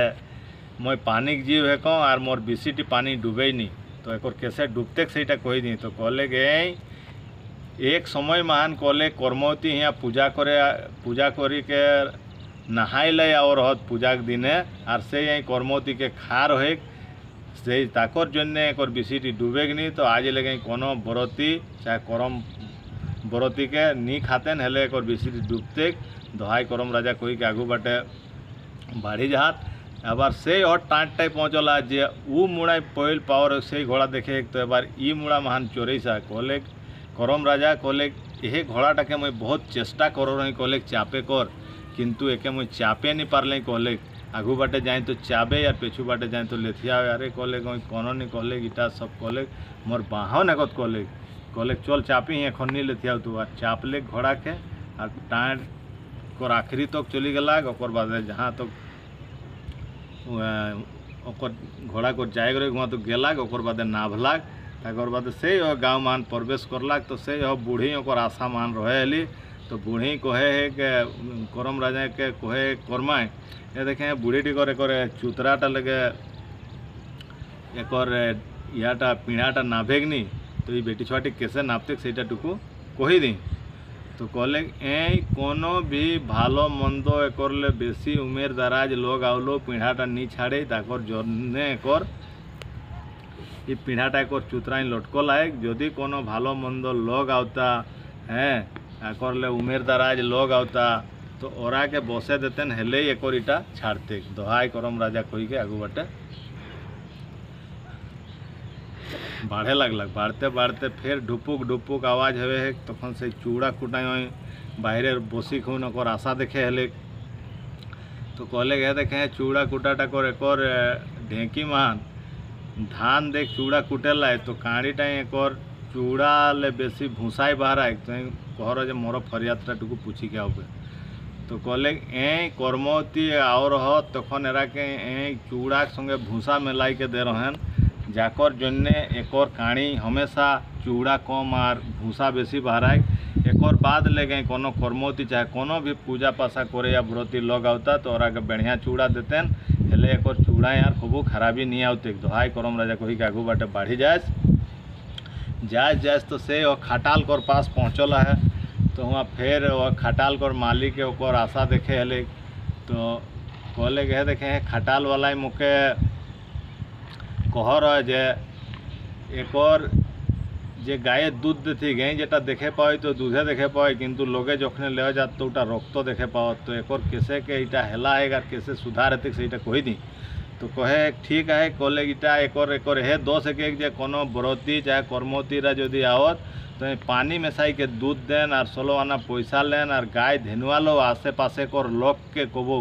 Speaker 1: मैं पानी जीव है कौन और मोर बेसी पानी डूबे नहीं तो एक कैसे डूबते से कही दी तो कहले गे एक समय महान कहले कर्मवती यहाँ पूजा करी के नहाई ले और हत पूजा के दिने और से यही कर्मवती के खा रहे से ताकर जन्य एक बेसी डूबे नहीं तो आज लगे कोनो बरती चाहे करम बरती के नी खातेन हेले एक बेसी डूबते दोहाई करम राजा कही के आगू बाटे बाढ़ी जहात एबार से और टाँटटाई पहुँचला जे ऊ मुड़ा पहिल पावर से घोड़ा देखे तो एबार ई मुड़ा महान चोरी सा कहले करम राजा कहले यह घोड़ाटा के मैं बहुत चेष्टा कर रही कहले चापे कर किंतु एके मैं चापे नहीं पारे कहले आगू बाटे जाए तो चाबे या पेछू बाटे जाए तो लेथिया अरे कहले कोनो नहीं कहले इटा सब कहले मोर बाह नगत कहले चल चापी ही एखन नहीं लेथिया तो आ चापले घोड़ा के और टाँट को आखिरी तक चली गला ओकर बाद जहाँ तक ओकर घोड़ा को जाए गए वहाँ तो गेलाक ओकर बाद नाभलाक तकर बाद से गाँव मान प्रवेश करलाक तो से बूढ़ी ओकर आशा मान रहे हली तो बूढ़ी कहे है कि करम राजा के कहे करमाए ये देखें बूढ़ीटी करे चुतराटा लगे एक याटा पीढ़ाटा नाभेगनी तो ये बेटी छुआटी कैसे नापते से टुकु कही दी तो कहले कोनो भी भालो मंदो एकरले बेसी उमेर दराज लोग आवलो पीढ़ाटा नी छाड़े ताकर जन्ने एकर ये पीढ़ाटा एक चुतराई लटकल आए जदि कोनो भालो मंदो लोग आवता हैं एकरले उमेर दराज लोग आवता तो ओरा के बसे देते हेले एक इटा छाड़ते दोहाई करम राजा कही के आगू बाटे बढ़े लगलक बढ़ते बढ़ते फिर ढुपुक आवाज हवे है तखन से चूड़ा कुटाई बाहर बसी खून और आशा देखे हेले तो कहले गए देखे चूड़ा कुटाटा कर एक ढेंकी मान धान देख चूड़ा कुटेला है तो काँड़ीटा एक चूड़ा ले बेसी भूसाई बाहर आए तो कहर जे मोर फरियादटा टुकु पूछी के आवे तो कहले कर्मवती और हो तखन एरा के चूड़ा संगे भूसा मिलाई के दे रहें जाकर जन्ने एक काणी हमेशा चूड़ा कम और भूसा बेसी बाहर आए एक बाद ले गए कोनो कर्मवती चाहे कोनो भी पूजा पासा करे या व्रती लोग आवता तो ओरा के बढ़िया चूड़ा देते हेले एक चूड़ा यार खूब खराबी नहीं आते दोहाई करम राजा कही के आगू बाटे बढ़ी जाए तो से खटाल कर पास पहुँचला है तो वहाँ फिर खटाल कर मालिक ओकर आशा देखे हेले तो कहले गए देखे खटाल वाला मुके कहर जे एक जे गाये दूध देती गाय जेटा देखे पाए तो दूधे देखे पाए किंतु लोगे जखने ले जात तो रक्त देखे पाओ तो एक कैसे के इटा हेला है कैसे सुधार हेतु से कही दी तो कहे ठीक है कहले इटा एक हे दोष एक जे कोनो व्रती चाहे कर्मवती जदि आवत तो पानी मेसाई के दूध देन और 16 आना पैसा लेन और गाय धेनुआ लो आसे पासे कर लोग के कबो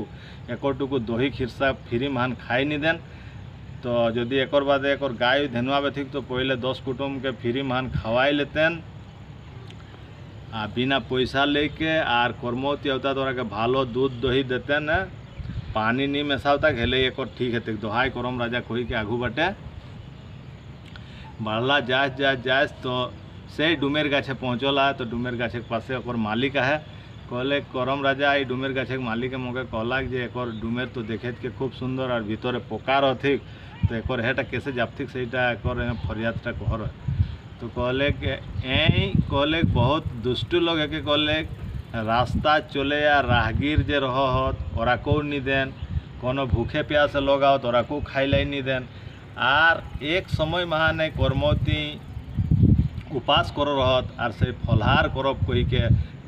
Speaker 1: एक टुकु दही खिरसा फ्री मान खाई नहीं देन तो जदि एक बाद एक गाय धेनुआ बेथिक तो पहले 10 कुटुम्ब के फ्री मान खवाई लेतेन आ बिना पैसा लेके आर कर्मवती होता तो के भालो दूध दही देते न पानी नहीं मेसावता हेले एक ठीक है दोहाई करम राजा कही के आगू बाटे बढ़ला जाए तो से डुमेर गाछे पहुँचला तो डुमेर गाछे के पासे और मालिक है कहले करम राजा ये डुमेर गाछे के मालिक मोके कहलाक जे एक डुमेर तो देखे के खूब सुंदर और भितरे पोकार अधिक तो एक हेटा कैसे जाप्तिक से फरियादटा कहर तो कहले बहुत दुष्ट लोग है कहले रास्ता चले या राहगीर जे रहत ओरा को नहीं देन कोनो भूखे प्यासे लोग आओ तोरा को खाइलाई नहीं देन। आर एक समय महाने कर्मवती उपास करो रहत आर से फलहार करब कही के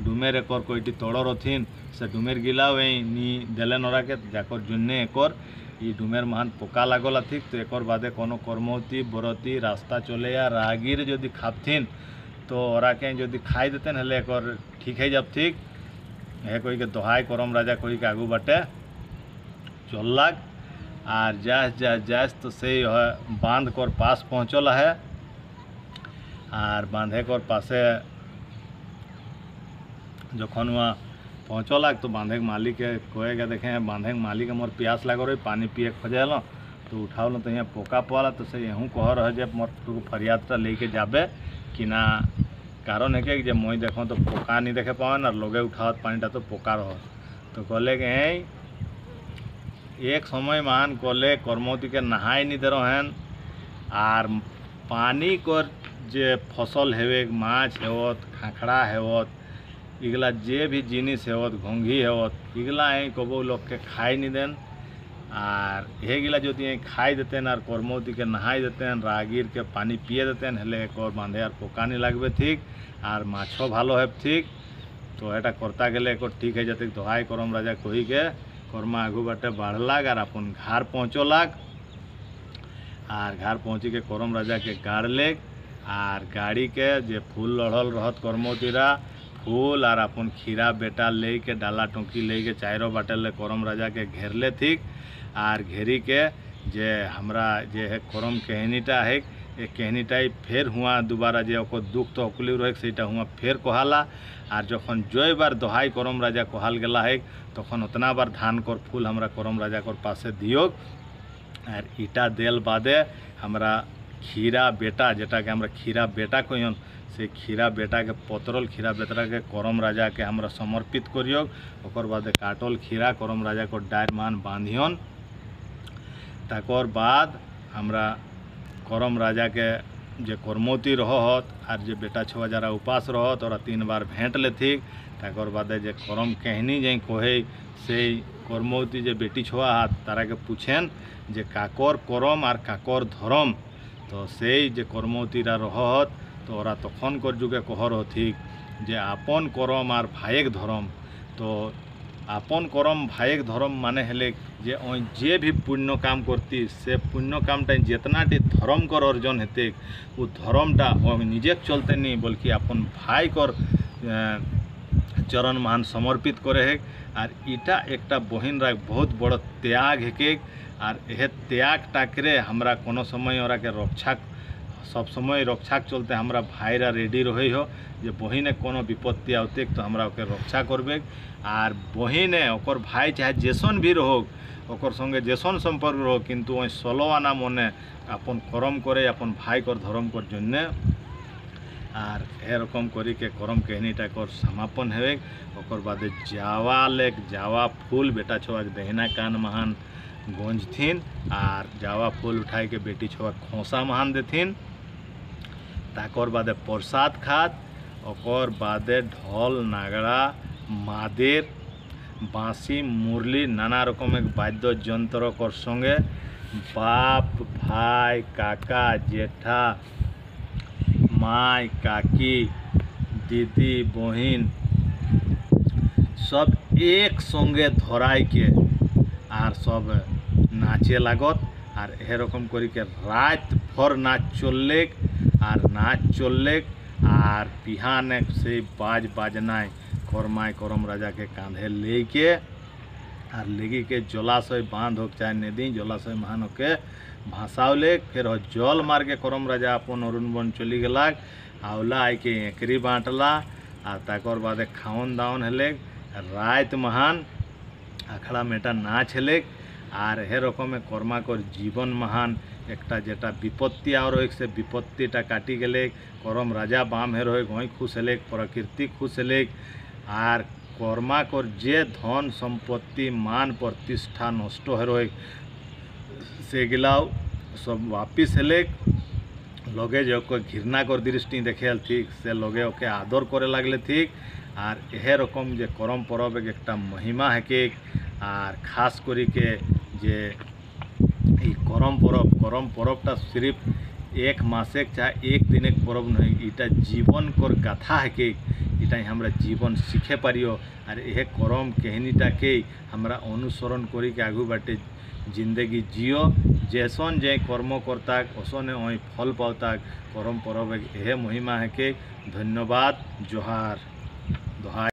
Speaker 1: डुमेर एकर कोईटी तोड़ रथिन से डुमेर गिला वही नी देले नरा के जाकर जुन्ने एकर ई डुमेर महान पोका लागल थिक। तो एकर बादे कोनो कर्मवती बरती रास्ता चले या राहगीर जदि खापथिन तो ओरा के जदि खाई देतेन हेले एकर ठीक है जब ठीक है कोई के दोहाई करम राजा कोई के आगू बाटे चललाक आर जास तो से बांध कर पास पहुँचल है। आर बांधे कर पासे जखन वहाँ पहुँचलाक तो बांधे के मालिक के कहेगा देखे बांधे के मालिक मोर प्यास लग रही पानी पिए खोजेल तो उठावल तो यहाँ पोका पड़ा तो से यहूँ कह रहे जे मोर तू फरियादटा लेके जाबे कि ना कारण है कि मैं देखो तो पोका नहीं देखे पावन और लोगे उठावत पानीटा तो पोका रह तो कहले कि एक समय मान कहले कर्मवती के नहाई नहीं दे रहें आर पानी कर जे फसल हेवे माछ हेवत खाखड़ा हेवत इगला जे भी जिनिस हेवत घोंघी हेवत इगला कबो लोग के खाई नहीं देन आर हेगिला जो खाई देतेन और कर्मवती के नहाई देतेन राहगीर के पानी पिए देतेन हेले एक और बांधे और पोका नहीं लागबे ठीक और माछो भालो है ठीक। तो एटा करता गेले एक ठीक है जते दोहाई करम राजा कही के कर्मा आगू बाटे बढ़लाग और अपन घर पहुँचलाग आर घर पहुँची के करम राजा के गाड़ लेग आर गाड़ी के जे फूल लड़ल रहत कर्मवतीरा फूल और अपन खीरा बेटा ले के डाला टोंकी ले के चारों बाटे ले करम राजा के घेरले ठीक आर घेरी के जे हमरा जे है करम कहनीटा है एक कहनीटाई फेर हुआ दोबारा जे ओको दुख तो अकुली रहे सेटा हुआ फेर कहाला और जखन जय बार दोहाई करम राजा कहाल गेला है तखन उतना बार धान कर फूल हमरा करम राजा कर पासे दियो और ईटा देल बादे हमरा खीरा बेटा जेटा के हमरा खीरा बेटा कहियन से खीरा बेटा के पतरल खीरा बेटा के करम राजा के हमरा समर्पित करियो ओकर बाद काटल खीरा करम राजा को डायर मान बांधियन तकर बाद हमरा करम राजा के जे कर्मवती रहत और जे बेटा छुआ जरा उपास रहत और 3 बार भेंट लेथिक तकर बाद जे करम कहनी जे कहे से कर्मवती जे बेटी छुआ हाथ तारा के पूछेन जे काकर करम और काकर धर्म तो से जे कर्मवतीरा रहत तो ओरा तखन कर जुगे कहर हथिक जे आपन करम और भाइक धर्म तो आपन करम भाइक धर्म माने हेले जे भी पुण्य काम करती से पुण्य कामटा जितना धर्म कर अर्जन हेते वो धर्मटा निजे चलते नहीं बल्कि अपन भाई कर चरण मान समर्पित करे है और इटा एकटा बहिन रा बहुत बड़ त्याग है और यह त्याग टाकरे हमरा कोनो समय ओरा के रक्षा सब समय रक्षा चलते हमरा भाईरा रेडी रहे हो जे बहिने कोनो विपत्ति आते तो हमरा ओके रक्षा करबे और बहिने ओकर भाई चाहे जैसन भी रहो ओकर संगे जैसन संपर्क रहो किंतु वही सलो आना मने अपन करम करे अपन भाई कर धर्म कर जन्ने और एरकम करी के करम कहनीटा कर समापन है ओकर बाद जावा लेक जावा फूल बेटा छुआ के दहिना कान महान गूंजथिन और जावा फूल उठाई के बेटी छुआ खोसा महान देथिन ताकर बादे प्रसाद खात ओकर बादे ढोल नागड़ा मादेर बाँसी मुरली नाना रकम वाद्य यंत्र कर संगे बाप भाई काका जेठा माई काकी दीदी बहिन सब एक संगे धराई के आर सब नाचे लागत और ए रकम करी के रात भर नाच चललेक और नाच चललेक और बिहान से बाज बाजनाय करमाय करम राजा के कांधे लेके और लेगी के जलाशय बांध होक चाहे नदी जलाशय महान होके भासावले फिर जल मार के करम राजा अपन अरुण बन चली गलाक आवला आई के एकरी बाँटला और तकर बाद खावन दावन हेले रात महान आखड़ा मेटा नाच हेले और हे रकम कर्मा कर जीवन महान एकटा जेटा विपत्ति और एक से विपत्तिटा काटी गेले करम राजा बाम हे रहे गई खुश हेले प्रकृति खुश हेले और कर्मा कर जे धन सम्पत्ति मान प्रतिष्ठा नष्ट हे रहे से गिलाओ सब वापिस हेले लगे जो घृणा कर दृष्टि देखे ठीक से लगे ओके आदर करे लगले ठीक और यह रकम जे करम परब एक महिमा है के और खास करी के जे करम परबटा सिर्फ एक मासेक चाहे एक दिन परब नहीं, इटा जीवन कर गाथा है के इटा हमरा जीवन शिखे पारियो। और यह करम कहनीटा के हमरा अनुसरण करी के आगू बाटे जिंदगी जियो। जैसन जे कर्म करताक ओसने ओई फल पावताक। करम परब यह महिमा है के। धन्यवाद। जोहार। दोहाई।